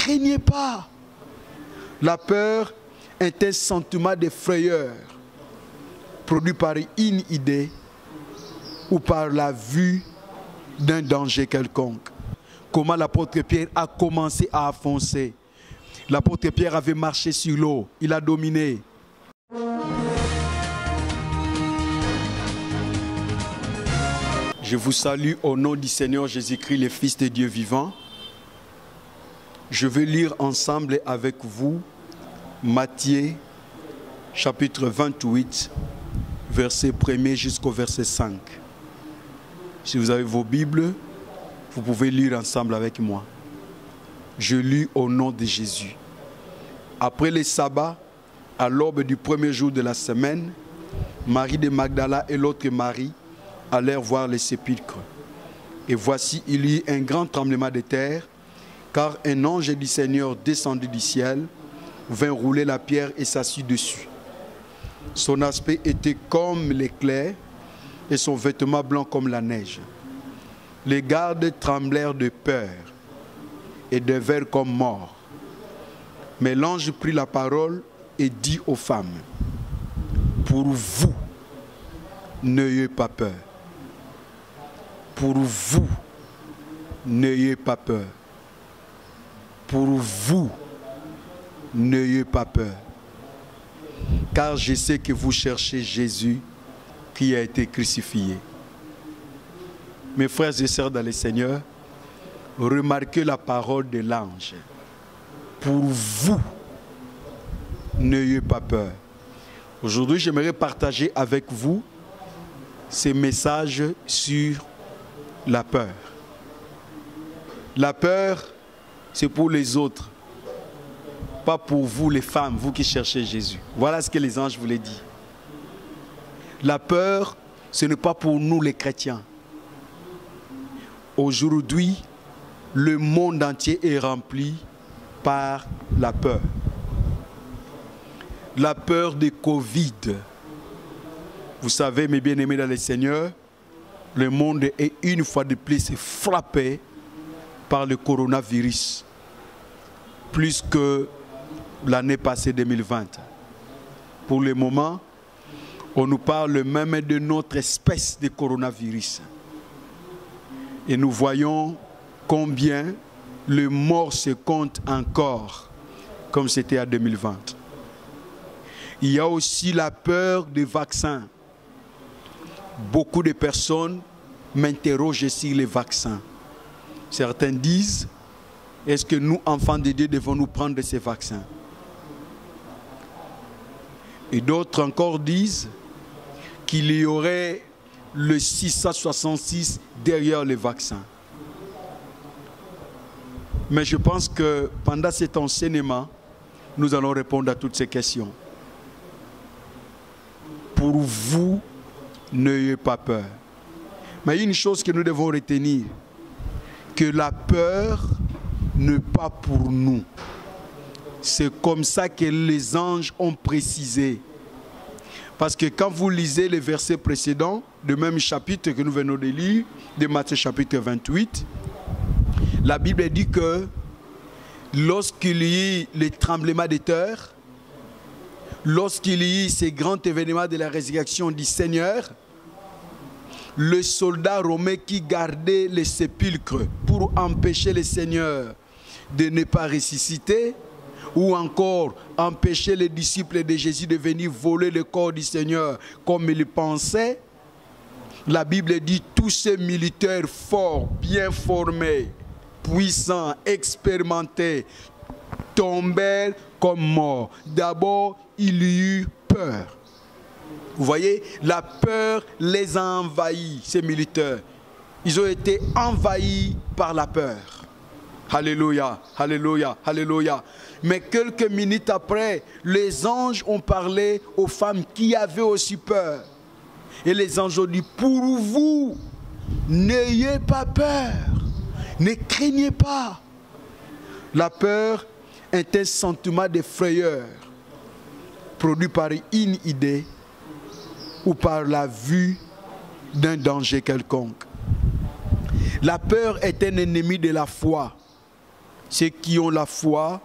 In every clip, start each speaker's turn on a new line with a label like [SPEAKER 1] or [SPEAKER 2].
[SPEAKER 1] craignez pas. La peur est un sentiment de frayeur produit par une idée ou par la vue d'un danger quelconque. Comment l'apôtre Pierre a commencé à avancer. L'apôtre Pierre avait marché sur l'eau, il a dominé. Je vous salue au nom du Seigneur Jésus-Christ, le Fils de Dieu vivant. Je vais lire ensemble avec vous Matthieu chapitre 28, verset 1er jusqu'au verset 5. Si vous avez vos Bibles, vous pouvez lire ensemble avec moi. Je lis au nom de Jésus. Après le sabbat, à l'aube du premier jour de la semaine, Marie de Magdala et l'autre Marie allèrent voir les sépulcres. Et voici, il y eut un grand tremblement de terre, car un ange du Seigneur descendit du ciel, vint rouler la pierre et s'assit dessus. Son aspect était comme l'éclair et son vêtement blanc comme la neige. Les gardes tremblèrent de peur et devinrent comme morts. Mais l'ange prit la parole et dit aux femmes, « Pour vous, n'ayez pas peur. Pour vous, n'ayez pas peur. Pour vous, n'ayez pas peur. Car je sais que vous cherchez Jésus qui a été crucifié. » Mes frères et sœurs dans le Seigneur, remarquez la parole de l'ange. Pour vous, n'ayez pas peur. Aujourd'hui, j'aimerais partager avec vous ces messages sur la peur. La peur, c'est pour les autres, pas pour vous les femmes, vous qui cherchez Jésus. Voilà ce que les anges voulaient dire. La peur, ce n'est pas pour nous les chrétiens. Aujourd'hui, le monde entier est rempli par la peur. La peur de Covid. Vous savez, mes bien-aimés dans le Seigneur, le monde est une fois de plus frappé par le coronavirus, plus que l'année passée 2020. Pour le moment, on nous parle même de notre espèce de coronavirus. Et nous voyons combien le mort se compte encore, comme c'était en 2020. Il y a aussi la peur des vaccins. Beaucoup de personnes m'interrogent sur les vaccins. Certains disent, est-ce que nous, enfants de Dieu, devons nous prendre ces vaccins? Et d'autres encore disent qu'il y aurait le 666 derrière les vaccins. Mais je pense que pendant cet enseignement, nous allons répondre à toutes ces questions. Pour vous, n'ayez pas peur. Mais il y a une chose que nous devons retenir, que la peur n'est pas pour nous. C'est comme ça que les anges ont précisé. Parce que quand vous lisez les versets précédents, du même chapitre que nous venons de lire, de Matthieu chapitre 28, la Bible dit que lorsqu'il y eut les tremblements de terre, lorsqu'il y eut ces grands événements de la résurrection du Seigneur, le soldat romain qui gardait les sépulcres pour empêcher le Seigneur de ne pas ressusciter, ou encore empêcher les disciples de Jésus de venir voler le corps du Seigneur comme ils pensaient, la Bible dit tous ces militaires forts, bien formés, puissants, expérimentés, tombèrent comme morts. D'abord, il y eut peur. Vous voyez, la peur les a envahis, ces militaires. Ils ont été envahis par la peur. Alléluia, alléluia, alléluia. Mais quelques minutes après, les anges ont parlé aux femmes qui avaient aussi peur. Et les anges ont dit, pour vous, n'ayez pas peur, ne craignez pas. La peur est un sentiment de frayeur produit par une idée ou par la vue d'un danger quelconque. La peur est un ennemi de la foi. ceux qui ont la foi,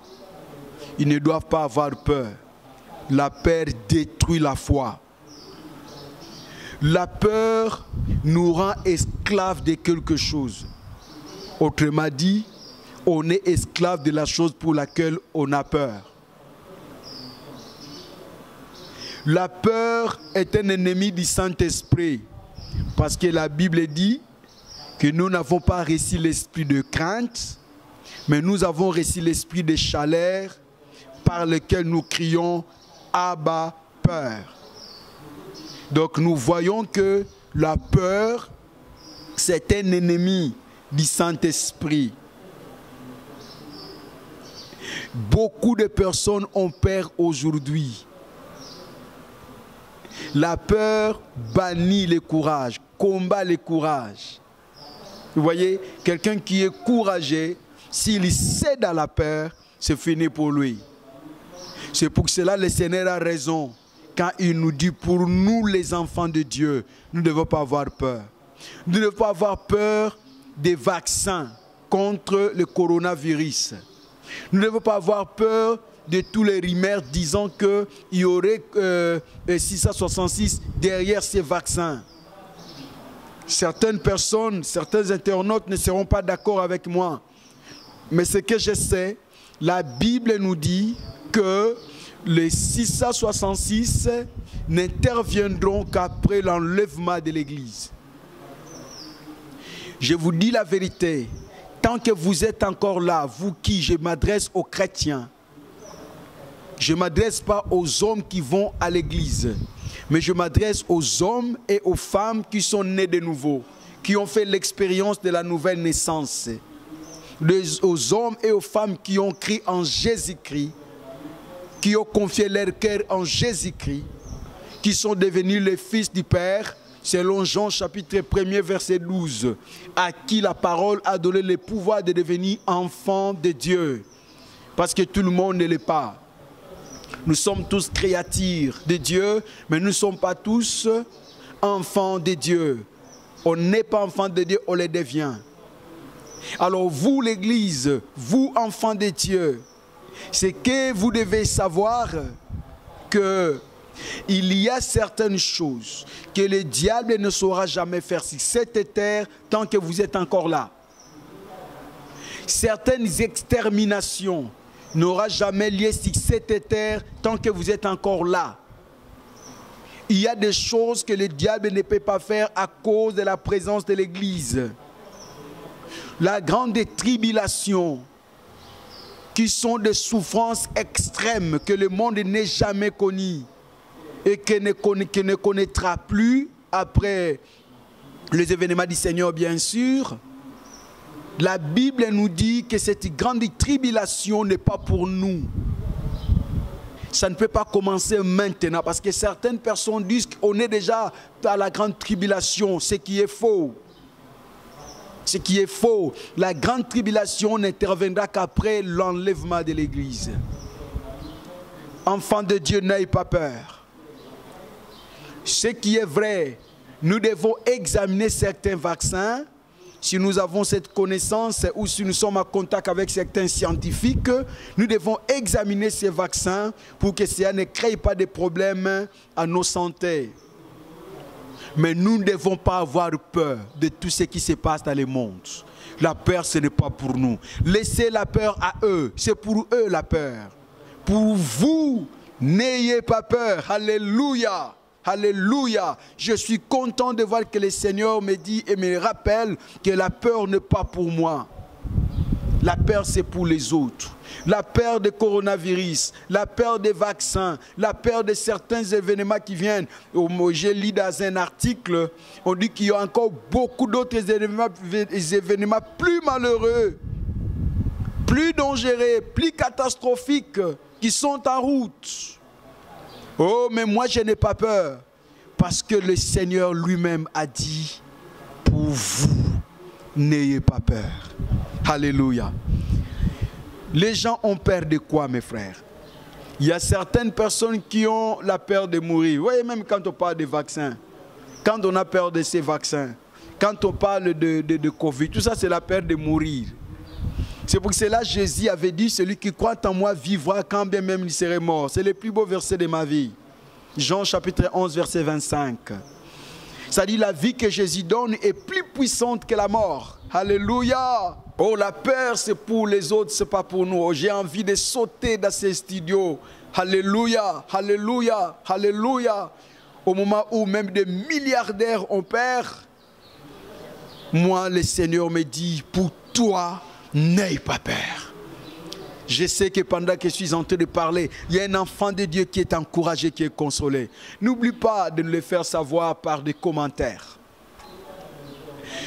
[SPEAKER 1] ils ne doivent pas avoir peur. La peur détruit la foi. La peur nous rend esclaves de quelque chose. Autrement dit, on est esclave de la chose pour laquelle on a peur. La peur est un ennemi du Saint-Esprit. Parce que la Bible dit que nous n'avons pas reçu l'esprit de crainte, mais nous avons reçu l'esprit de chaleur par lequel nous crions Abba, peur. Donc nous voyons que la peur, c'est un ennemi du Saint-Esprit. Beaucoup de personnes ont peur aujourd'hui. La peur bannit le courage, combat le courage. Vous voyez, quelqu'un qui est courageux, s'il cède à la peur, c'est fini pour lui. C'est pour cela que le Seigneur a raison quand il nous dit, pour nous les enfants de Dieu, nous ne devons pas avoir peur. Nous ne devons pas avoir peur des vaccins contre le coronavirus. Nous ne devons pas avoir peur de tous les rumeurs disant qu'il y aurait 666 derrière ces vaccins. Certaines personnes, certains internautes ne seront pas d'accord avec moi. Mais ce que je sais, la Bible nous dit que les 666 n'interviendront qu'après l'enlèvement de l'Église. Je vous dis la vérité, tant que vous êtes encore là, vous qui, je m'adresse aux chrétiens, je ne m'adresse pas aux hommes qui vont à l'église, mais je m'adresse aux hommes et aux femmes qui sont nés de nouveau, qui ont fait l'expérience de la nouvelle naissance. Aux hommes et aux femmes qui ont cru en Jésus-Christ, qui ont confié leur cœur en Jésus-Christ, qui sont devenus les fils du Père, selon Jean chapitre 1er verset 12, à qui la parole a donné le pouvoir de devenir enfants de Dieu. Parce que tout le monde ne l'est pas. Nous sommes tous créatures de Dieu, mais nous ne sommes pas tous enfants de Dieu. On n'est pas enfants de Dieu, on les devient. Alors vous, l'Église, vous, enfants de Dieu, c'est que vous devez savoir que il y a certaines choses que le diable ne saura jamais faire sur cette terre tant que vous êtes encore là. Certaines exterminations n'aura jamais lieu sur cette terre tant que vous êtes encore là. Il y a des choses que le diable ne peut pas faire à cause de la présence de l'Église. La grande tribulation, qui sont des souffrances extrêmes que le monde n'ait jamais connues et que ne connaîtra plus après les événements du Seigneur, bien sûr. La Bible nous dit que cette grande tribulation n'est pas pour nous. Ça ne peut pas commencer maintenant parce que certaines personnes disent qu'on est déjà dans la grande tribulation, ce qui est faux. Ce qui est faux. La grande tribulation n'interviendra qu'après l'enlèvement de l'Église. Enfants de Dieu, n'ayez pas peur. Ce qui est vrai, nous devons examiner certains vaccins. Si nous avons cette connaissance ou si nous sommes en contact avec certains scientifiques, nous devons examiner ces vaccins pour que cela ne crée pas de problèmes à nos santé. Mais nous ne devons pas avoir peur de tout ce qui se passe dans le monde. La peur, ce n'est pas pour nous. Laissez la peur à eux. C'est pour eux la peur. Pour vous, n'ayez pas peur. Alléluia. Alléluia. Je suis content de voir que le Seigneur me dit et me rappelle que la peur n'est pas pour moi. La peur, c'est pour les autres. La peur du coronavirus, la peur des vaccins, la peur de certains événements qui viennent. J'ai lu dans un article, on dit qu'il y a encore beaucoup d'autres événements plus malheureux, plus dangereux, plus catastrophiques qui sont en route. Oh, mais moi je n'ai pas peur parce que le Seigneur lui-même a dit, pour vous, n'ayez pas peur. Alléluia. Les gens ont peur de quoi, mes frères? Il y a certaines personnes qui ont la peur de mourir. Vous voyez, même quand on parle de vaccins, quand on a peur de ces vaccins, quand on parle de Covid, tout ça c'est la peur de mourir. C'est pour cela que Jésus avait dit, celui qui croit en moi vivra quand bien même il serait mort. C'est le plus beau verset de ma vie. Jean chapitre 11, verset 25. Ça dit, la vie que Jésus donne est plus puissante que la mort. Alléluia. Oh, la peur, c'est pour les autres, c'est pas pour nous. J'ai envie de sauter dans ces studios. Alléluia, alléluia, alléluia. Au moment où même des milliardaires ont peur, moi, le Seigneur me dit, pour toi, n'aie pas peur. Je sais que pendant que je suis en train de parler, il y a un enfant de Dieu qui est encouragé, qui est consolé. N'oublie pas de nous le faire savoir par des commentaires.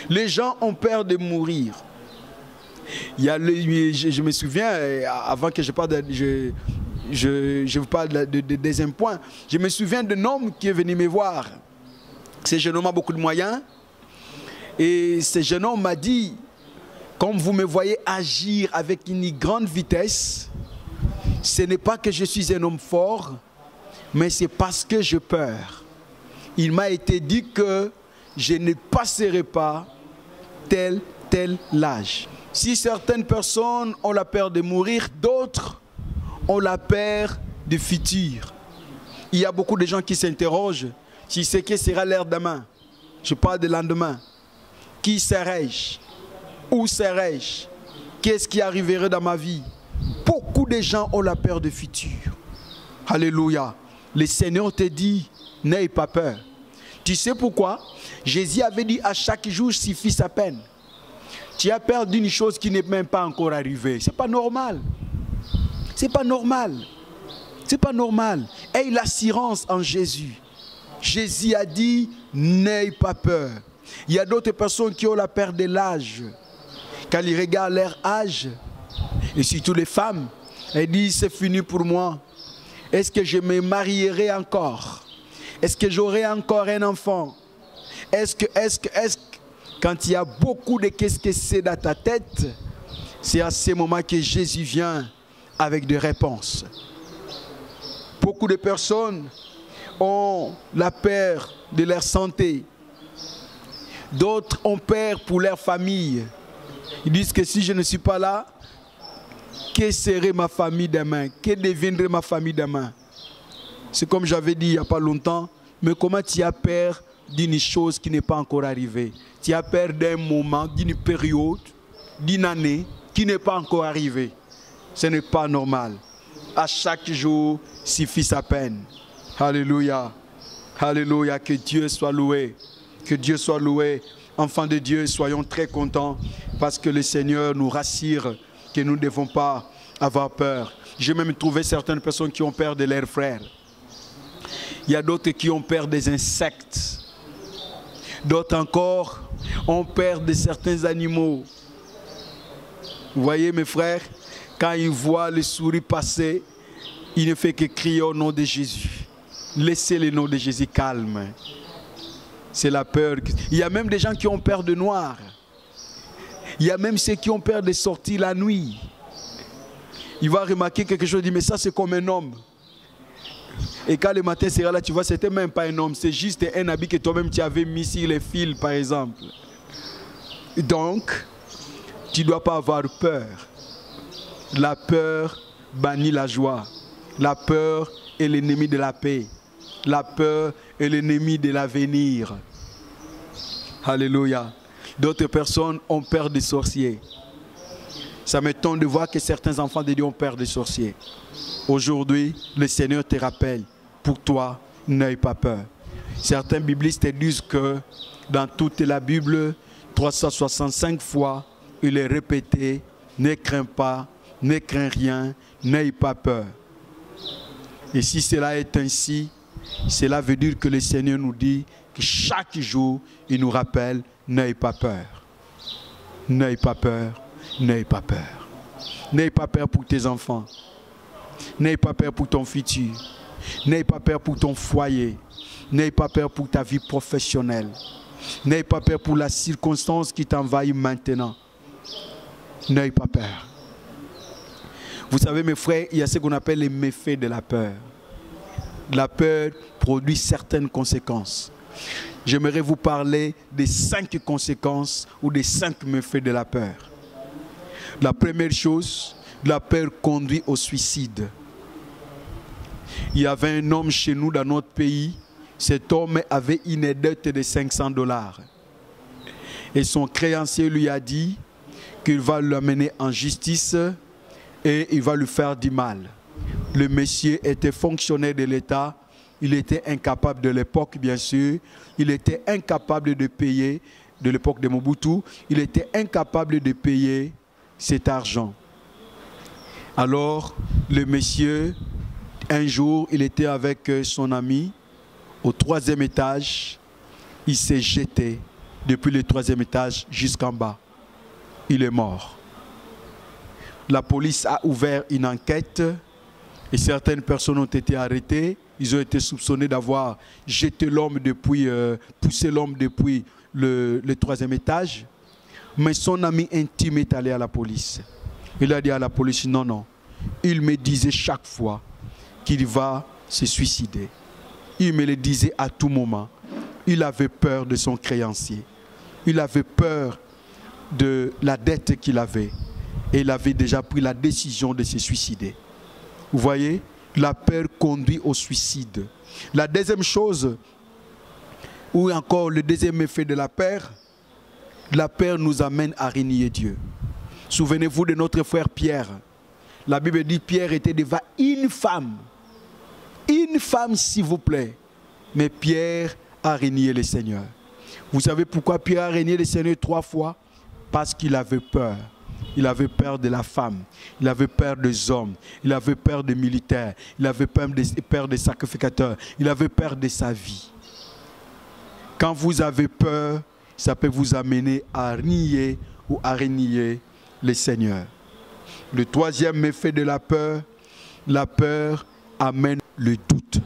[SPEAKER 1] Les gens ont peur de mourir. Je me souviens, avant que je parle je vous parle de deuxième point, je me souviens d'un homme qui est venu me voir. Ce jeune homme a beaucoup de moyens. Et ce jeune homme m'a dit, comme vous me voyez agir avec une grande vitesse, ce n'est pas que je suis un homme fort, mais c'est parce que j'ai peur. Il m'a été dit que je ne passerai pas tel l'âge. Si certaines personnes ont la peur de mourir, d'autres ont la peur du futur. Il y a beaucoup de gens qui s'interrogent si ce que sera l'heure demain. Je parle de lendemain. Qui serai-je? Où serai-je? Qu'est-ce qui arriverait dans ma vie? Beaucoup de gens ont la peur du futur. Alléluia. Le Seigneur te dit, n'aie pas peur. Tu sais pourquoi? Jésus avait dit, à chaque jour suffit sa peine. Tu as peur d'une chose qui n'est même pas encore arrivée. Ce n'est pas normal. Ce n'est pas normal. Ce n'est pas normal. Aie l'assurance en Jésus. Jésus a dit, n'aie pas peur. Il y a d'autres personnes qui ont la peur de l'âge. Quand ils regardent leur âge, et surtout les femmes, elles disent, c'est fini pour moi. Est-ce que je me marierai encore? Est-ce que j'aurai encore un enfant? Est-ce que, quand il y a beaucoup de qu'est-ce que c'est dans ta tête, c'est à ce moment que Jésus vient avec des réponses. Beaucoup de personnes ont la peur de leur santé. D'autres ont peur pour leur famille. Ils disent que si je ne suis pas là, que serait ma famille demain? Que deviendrait ma famille demain? C'est comme j'avais dit il n'y a pas longtemps, mais comment tu as peur d'une chose qui n'est pas encore arrivée? Tu as peur d'un moment, d'une période, d'une année qui n'est pas encore arrivée. Ce n'est pas normal. À chaque jour suffit sa peine. Alléluia. Alléluia. Que Dieu soit loué. Que Dieu soit loué. Enfants de Dieu, soyons très contents parce que le Seigneur nous rassure que nous ne devons pas avoir peur. J'ai même trouvé certaines personnes qui ont peur de leurs frères. Il y a d'autres qui ont peur des insectes. D'autres encore ont peur de certains animaux. Vous voyez mes frères, quand ils voient les souris passer, ils ne font que crier au nom de Jésus. Laissez le nom de Jésus calme. C'est la peur. Il y a même des gens qui ont peur de noir. Il y a même ceux qui ont peur de sortir la nuit. Il va remarquer quelque chose, il dit, mais ça c'est comme un homme. Et quand le matin sera là, tu vois, c'était même pas un homme, c'est juste un habit que toi-même tu avais mis sur les fils, par exemple. Donc, tu ne dois pas avoir peur. La peur bannit la joie. La peur est l'ennemi de la paix. La peur est l'ennemi de l'avenir. Alléluia. D'autres personnes ont peur des sorciers. Ça m'étonne de voir que certains enfants de Dieu ont peur des sorciers. Aujourd'hui, le Seigneur te rappelle, pour toi, n'aie pas peur. Certains biblistes disent que dans toute la Bible, 365 fois, il est répété, ne crains pas, ne crains rien, n'aie pas peur. Et si cela est ainsi, cela veut dire que le Seigneur nous dit que chaque jour, il nous rappelle, n'aie pas peur. N'aie pas peur, n'aie pas peur. N'aie pas peur pour tes enfants. N'aie pas peur pour ton futur. N'aie pas peur pour ton foyer. N'aie pas peur pour ta vie professionnelle. N'aie pas peur pour la circonstance qui t'envahit maintenant. N'aie pas peur. Vous savez mes frères, il y a ce qu'on appelle les méfaits de la peur. La peur produit certaines conséquences. J'aimerais vous parler des 5 conséquences ou des 5 méfaits de la peur. La première chose, la peur conduit au suicide. Il y avait un homme chez nous dans notre pays. Cet homme avait une dette de 500 $. Et son créancier lui a dit qu'il va l'amener en justice et il va lui faire du mal. Le monsieur était fonctionnaire de l'État. Il était incapable de l'époque, bien sûr. Il était incapable de payer, de l'époque de Mobutu, il était incapable de payer cet argent. Alors, le monsieur, un jour, il était avec son ami au 3e étage. Il s'est jeté depuis le 3e étage jusqu'en bas. Il est mort. La police a ouvert une enquête et certaines personnes ont été arrêtées. Ils ont été soupçonnés d'avoir jeté l'homme depuis, poussé l'homme depuis le 3e étage. Mais son ami intime est allé à la police. Il a dit à la police, non, non. Il me disait chaque fois qu'il va se suicider. Il me le disait à tout moment. Il avait peur de son créancier. Il avait peur de la dette qu'il avait. Et il avait déjà pris la décision de se suicider. Vous voyez, la peur conduit au suicide. La deuxième chose, ou encore le deuxième effet de la peur nous amène à renier Dieu. Souvenez-vous de notre frère Pierre. La Bible dit Pierre était devant une femme. Une femme, s'il vous plaît. Mais Pierre a renié le Seigneur. Vous savez pourquoi Pierre a renié le Seigneur 3 fois? Parce qu'il avait peur. Il avait peur de la femme, il avait peur des hommes, il avait peur des militaires, il avait peur des sacrificateurs, il avait peur de sa vie. Quand vous avez peur, ça peut vous amener à nier ou à renier le Seigneur. Le troisième effet de la peur amène le doute.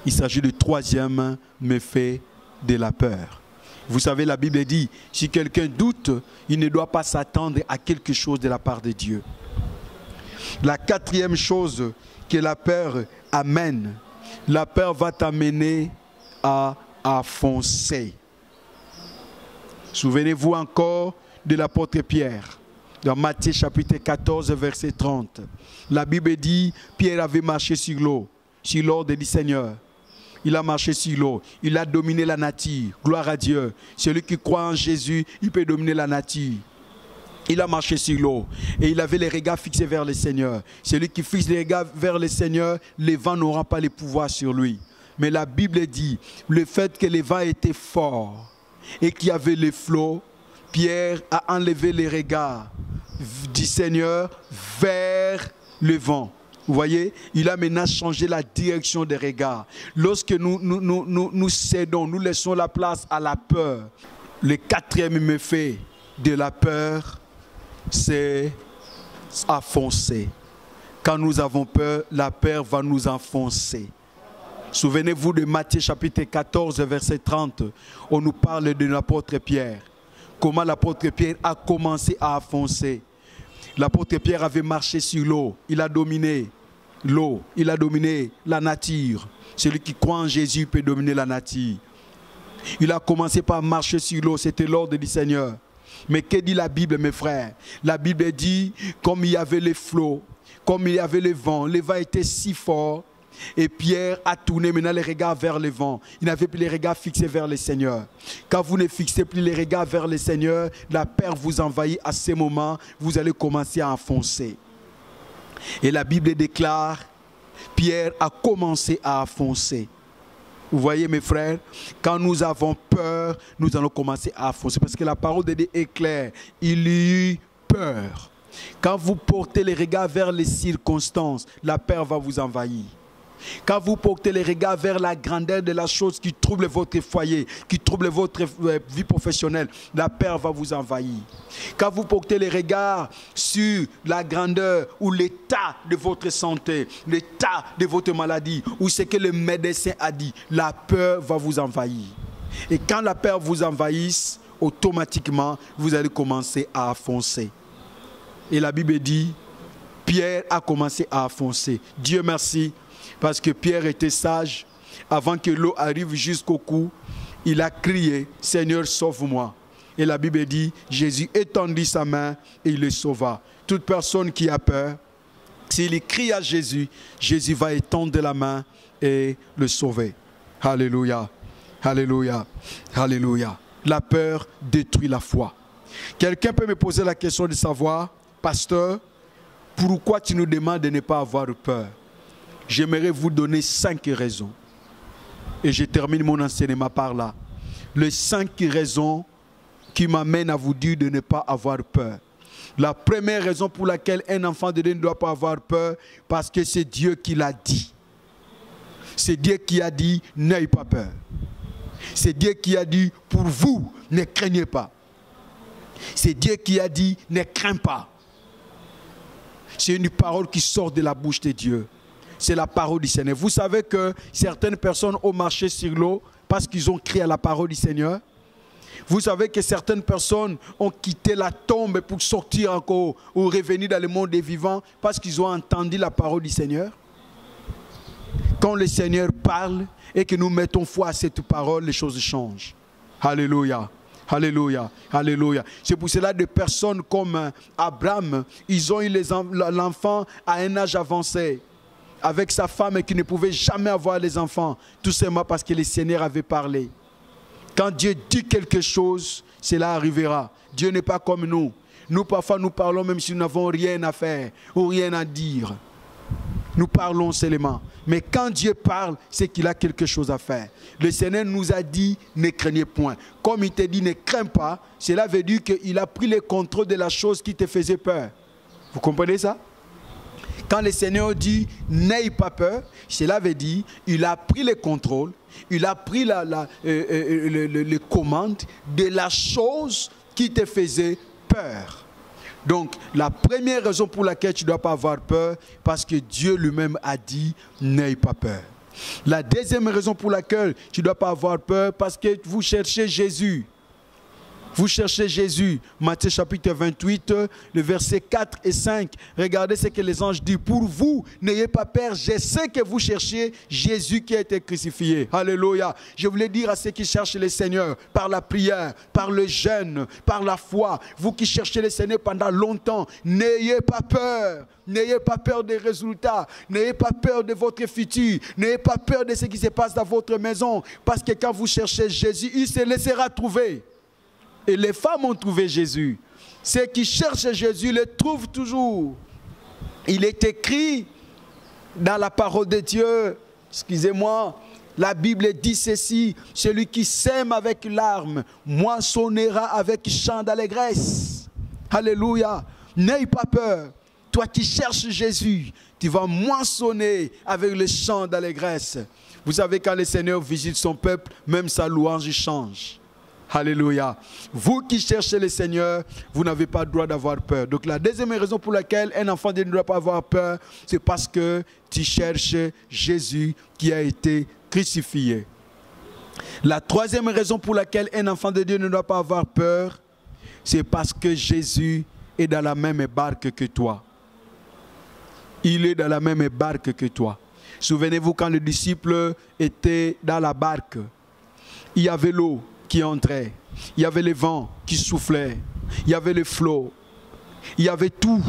[SPEAKER 1] Il s'agit du troisième effet de la peur. Vous savez, la Bible dit, si quelqu'un doute, il ne doit pas s'attendre à quelque chose de la part de Dieu. La quatrième chose que la peur amène, la peur va t'amener à foncer. Souvenez-vous encore de l'apôtre Pierre, dans Matthieu chapitre 14, verset 30. La Bible dit, Pierre avait marché sur l'eau, sur l'ordre du Seigneur. Il a marché sur l'eau, il a dominé la nature, gloire à Dieu. Celui qui croit en Jésus, il peut dominer la nature. Il a marché sur l'eau et il avait les regards fixés vers le Seigneur. Celui qui fixe les regards vers le Seigneur, les vents n'auront pas le pouvoir sur lui. Mais la Bible dit, le fait que les vents étaient forts et qu'il y avait les flots, Pierre a enlevé les regards du Seigneur vers le vent. Vous voyez, il a maintenant changé la direction des regards. Lorsque nous cédons, nous laissons la place à la peur. Le quatrième effet de la peur, c'est enfoncer. Quand nous avons peur, la peur va nous enfoncer. Souvenez-vous de Matthieu chapitre 14, verset 30. On nous parle de l'apôtre Pierre. Comment l'apôtre Pierre a commencé à enfoncer. L'apôtre Pierre avait marché sur l'eau. Il a dominé l'eau. Il a dominé la nature. Celui qui croit en Jésus peut dominer la nature. Il a commencé par marcher sur l'eau. C'était l'ordre du Seigneur. Mais que dit la Bible, mes frères? La Bible dit, comme il y avait les flots, comme il y avait le vent était si fort. Et Pierre a tourné maintenant les regards vers le vent. Il n'avait plus les regards fixés vers le Seigneur. Quand vous ne fixez plus les regards vers le Seigneur, la peur vous envahit. À ce moment, vous allez commencer à enfoncer. Et la Bible déclare, Pierre a commencé à enfoncer. Vous voyez mes frères, quand nous avons peur, nous allons commencer à enfoncer. Parce que la parole de Dieu est claire. Il y eut peur. Quand vous portez les regards vers les circonstances, la peur va vous envahir. Quand vous portez les regards vers la grandeur de la chose qui trouble votre foyer, qui trouble votre vie professionnelle, la peur va vous envahir. Quand vous portez les regards sur la grandeur ou l'état de votre santé, l'état de votre maladie, ou ce que le médecin a dit, la peur va vous envahir. Et quand la peur vous envahisse, automatiquement, vous allez commencer à enfoncer. Et la Bible dit, Pierre a commencé à enfoncer. Dieu merci. Parce que Pierre était sage, avant que l'eau arrive jusqu'au cou, il a crié, Seigneur, sauve-moi. Et la Bible dit, Jésus étendit sa main et il le sauva. toute personne qui a peur, s'il crie à Jésus, Jésus va étendre la main et le sauver. Alléluia, alléluia, alléluia. La peur détruit la foi. Quelqu'un peut me poser la question de savoir, pasteur, pourquoi tu nous demandes de ne pas avoir peur? J'aimerais vous donner 5 raisons. Et je termine mon enseignement par là. Les 5 raisons qui m'amènent à vous dire de ne pas avoir peur. La première raison pour laquelle un enfant de Dieu ne doit pas avoir peur, parce que c'est Dieu qui l'a dit. C'est Dieu qui a dit, n'ayez pas peur. C'est Dieu qui a dit, pour vous, ne craignez pas. C'est Dieu qui a dit, ne crains pas. C'est une parole qui sort de la bouche de Dieu. C'est la parole du Seigneur. Vous savez que certaines personnes ont marché sur l'eau parce qu'ils ont crié à la parole du Seigneur. Vous savez que certaines personnes ont quitté la tombe pour sortir encore ou revenir dans le monde des vivants parce qu'ils ont entendu la parole du Seigneur. Quand le Seigneur parle et que nous mettons foi à cette parole, les choses changent. Alléluia. Alléluia, alléluia. C'est pour cela que des personnes comme Abraham, ils ont eu l'enfant à un âge avancé, avec sa femme qui ne pouvait jamais avoir les enfants, tout simplement parce que le Seigneur avait parlé. Quand Dieu dit quelque chose, cela arrivera. Dieu n'est pas comme nous. Nous, parfois, nous parlons même si nous n'avons rien à faire ou rien à dire. Nous parlons seulement. Mais quand Dieu parle, c'est qu'il a quelque chose à faire. Le Seigneur nous a dit, ne craignez point. Comme il te dit, ne crains pas, cela veut dire qu'il a pris le contrôle de la chose qui te faisait peur. Vous comprenez ça? Quand le Seigneur dit, n'aie pas peur, cela veut dire qu'il a pris le contrôle, il a pris les commandes de la chose qui te faisait peur. Donc, la première raison pour laquelle tu ne dois pas avoir peur, parce que Dieu lui-même a dit, n'aie pas peur. La deuxième raison pour laquelle tu ne dois pas avoir peur, parce que vous cherchez Jésus. Vous cherchez Jésus. Matthieu chapitre 28, le verset 4 et 5. Regardez ce que les anges disent. Pour vous, n'ayez pas peur. Je sais que vous cherchez Jésus qui a été crucifié. Alléluia. Je voulais dire à ceux qui cherchent le Seigneur, par la prière, par le jeûne, par la foi, vous qui cherchez le Seigneur pendant longtemps, n'ayez pas peur. N'ayez pas peur des résultats. N'ayez pas peur de votre futur. N'ayez pas peur de ce qui se passe dans votre maison. Parce que quand vous cherchez Jésus, il se laissera trouver. Et les femmes ont trouvé Jésus. Ceux qui cherchent Jésus le trouvent toujours. Il est écrit dans la parole de Dieu, excusez-moi, la Bible dit ceci, celui qui sème avec larmes, moissonnera avec chant d'allégresse. Alléluia. N'aie pas peur. Toi qui cherches Jésus, tu vas moissonner avec le chant d'allégresse. Vous savez, quand le Seigneur visite son peuple, même sa louange change. Alléluia. Vous qui cherchez le Seigneur, vous n'avez pas le droit d'avoir peur. Donc la deuxième raison pour laquelle un enfant de Dieu ne doit pas avoir peur, c'est parce que tu cherches Jésus qui a été crucifié. La troisième raison pour laquelle un enfant de Dieu ne doit pas avoir peur, c'est parce que Jésus est dans la même barque que toi. Il est dans la même barque que toi. Souvenez-vous quand les disciples étaient dans la barque, il y avait l'eau qui entrait, il y avait le vent qui soufflait, il y avait le flot, il y avait tout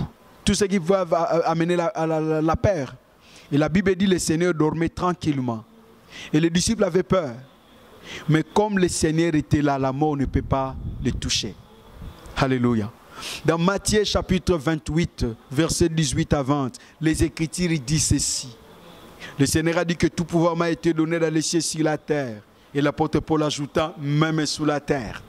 [SPEAKER 1] ce qui pouvait amener la peur. Et la Bible dit que le Seigneur dormait tranquillement. Et les disciples avaient peur. Mais comme le Seigneur était là, la mort ne peut pas le toucher. Alléluia. Dans Matthieu chapitre 28, versets 18 à 20, les Écritures disent ceci. Le Seigneur a dit que tout pouvoir m'a été donné dans les cieux et sur la terre. Et l'apôtre Paul ajouta, même sous la terre.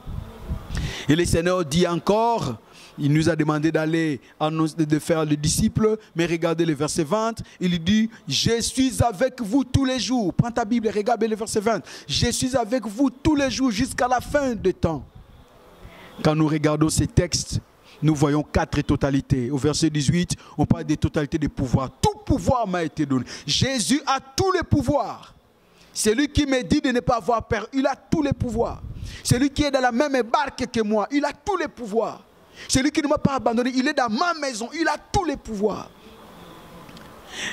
[SPEAKER 1] Et le Seigneur dit encore, il nous a demandé d'aller, de faire le disciple, mais regardez le verset 20, il dit, je suis avec vous tous les jours. Prends ta Bible et regarde le verset 20. Je suis avec vous tous les jours jusqu'à la fin des temps. Quand nous regardons ces textes, nous voyons 4 totalités. Au verset 18, on parle des totalités de pouvoir. Tout pouvoir m'a été donné. Jésus a tous les pouvoirs. Celui qui me dit de ne pas avoir peur, il a tous les pouvoirs. Celui qui est dans la même barque que moi, il a tous les pouvoirs. Celui qui ne m'a pas abandonné, il est dans ma maison, il a tous les pouvoirs.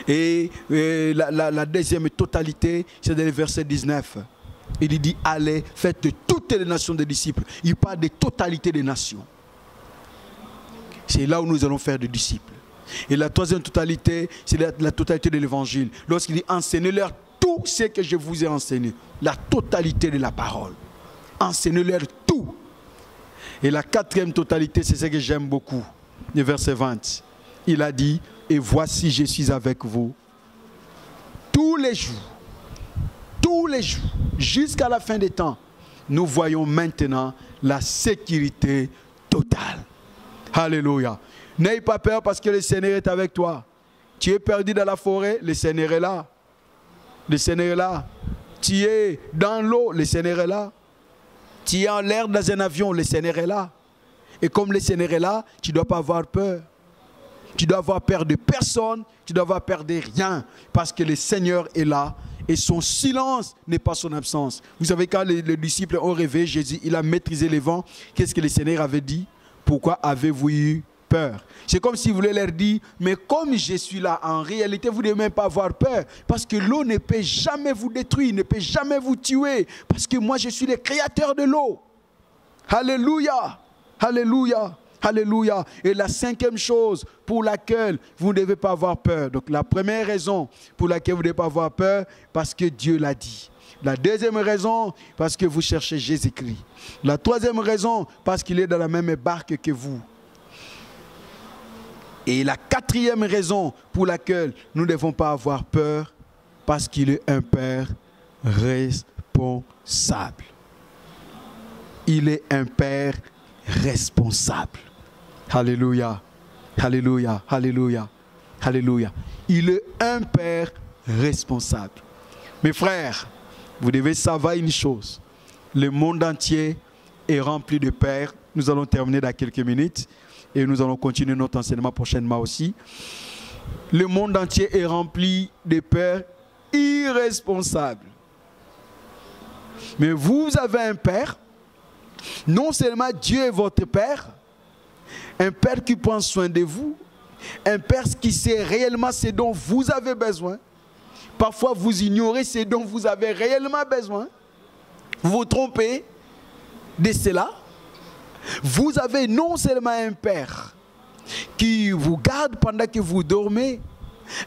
[SPEAKER 1] Et la deuxième totalité, c'est dans le verset 19. Il dit, allez, faites de toutes les nations des disciples. Il parle de totalité des nations. C'est là où nous allons faire des disciples. Et la troisième totalité, c'est la totalité de l'évangile. Lorsqu'il dit enseignez-leur tout ce que je vous ai enseigné. La totalité de la parole. Enseignez-leur tout. Et la quatrième totalité, c'est ce que j'aime beaucoup. Le verset 20. Il a dit, et voici je suis avec vous tous les jours, jusqu'à la fin des temps. Nous voyons maintenant la sécurité totale. Alléluia. N'aie pas peur parce que le Seigneur est avec toi. Tu es perdu dans la forêt, le Seigneur est là. Le Seigneur est là. Tu es dans l'eau, le Seigneur est là. Tu es en l'air dans un avion, le Seigneur est là. Et comme le Seigneur est là, tu ne dois pas avoir peur. Tu dois avoir peur de personne, tu dois avoir peur de rien. Parce que le Seigneur est là. Et son silence n'est pas son absence. Vous savez, quand les disciples ont rêvé, Jésus, il a maîtrisé les vents. Qu'est-ce que le Seigneur avait dit? Pourquoi avez-vous eu peur? C'est comme s'il voulait leur dire, mais comme je suis là, en réalité, vous ne devez même pas avoir peur. Parce que l'eau ne peut jamais vous détruire, ne peut jamais vous tuer. Parce que moi, je suis le créateur de l'eau. Alléluia! Alléluia! Alléluia. Et la cinquième chose pour laquelle vous ne devez pas avoir peur. Donc la première raison pour laquelle vous ne devez pas avoir peur, parce que Dieu l'a dit. La deuxième raison, parce que vous cherchez Jésus-Christ. La troisième raison, parce qu'il est dans la même barque que vous. Et la quatrième raison pour laquelle nous ne devons pas avoir peur, parce qu'il est un Père responsable. Il est un Père responsable. Alléluia, alléluia, alléluia, alléluia. Il est un Père responsable. Mes frères, vous devez savoir une chose. Le monde entier est rempli de pères. Nous allons terminer dans quelques minutes et nous allons continuer notre enseignement prochainement aussi. Le monde entier est rempli de pères irresponsables. Mais vous avez un Père. Non seulement Dieu est votre Père, un Père qui prend soin de vous, un Père qui sait réellement ce dont vous avez besoin. Parfois, vous ignorez ce dont vous avez réellement besoin. Vous vous trompez de cela. Vous avez non seulement un Père qui vous garde pendant que vous dormez,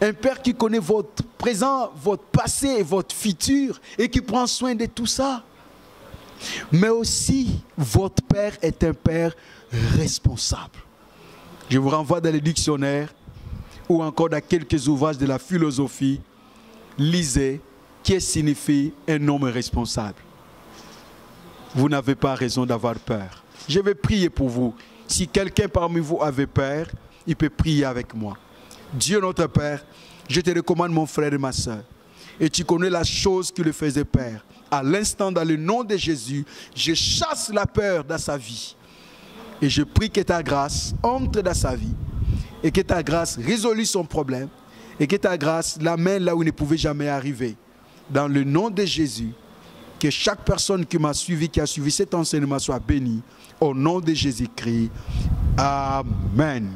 [SPEAKER 1] un Père qui connaît votre présent, votre passé et votre futur et qui prend soin de tout ça. Mais aussi, votre Père est un Père responsable. Je vous renvoie dans les dictionnaires ou encore dans quelques ouvrages de la philosophie. Lisez qui signifie un homme responsable. Vous n'avez pas raison d'avoir peur. Je vais prier pour vous. Si quelqu'un parmi vous avait peur, il peut prier avec moi. Dieu notre Père, je te recommande mon frère et ma soeur. Et tu connais la chose qui le faisait peur. À l'instant, dans le nom de Jésus, je chasse la peur dans sa vie. Et je prie que ta grâce entre dans sa vie. Et que ta grâce résolue son problème. Et que ta grâce l'amène là où il ne pouvait jamais arriver. Dans le nom de Jésus, que chaque personne qui m'a suivi, qui a suivi cet enseignement soit bénie. Au nom de Jésus-Christ. Amen.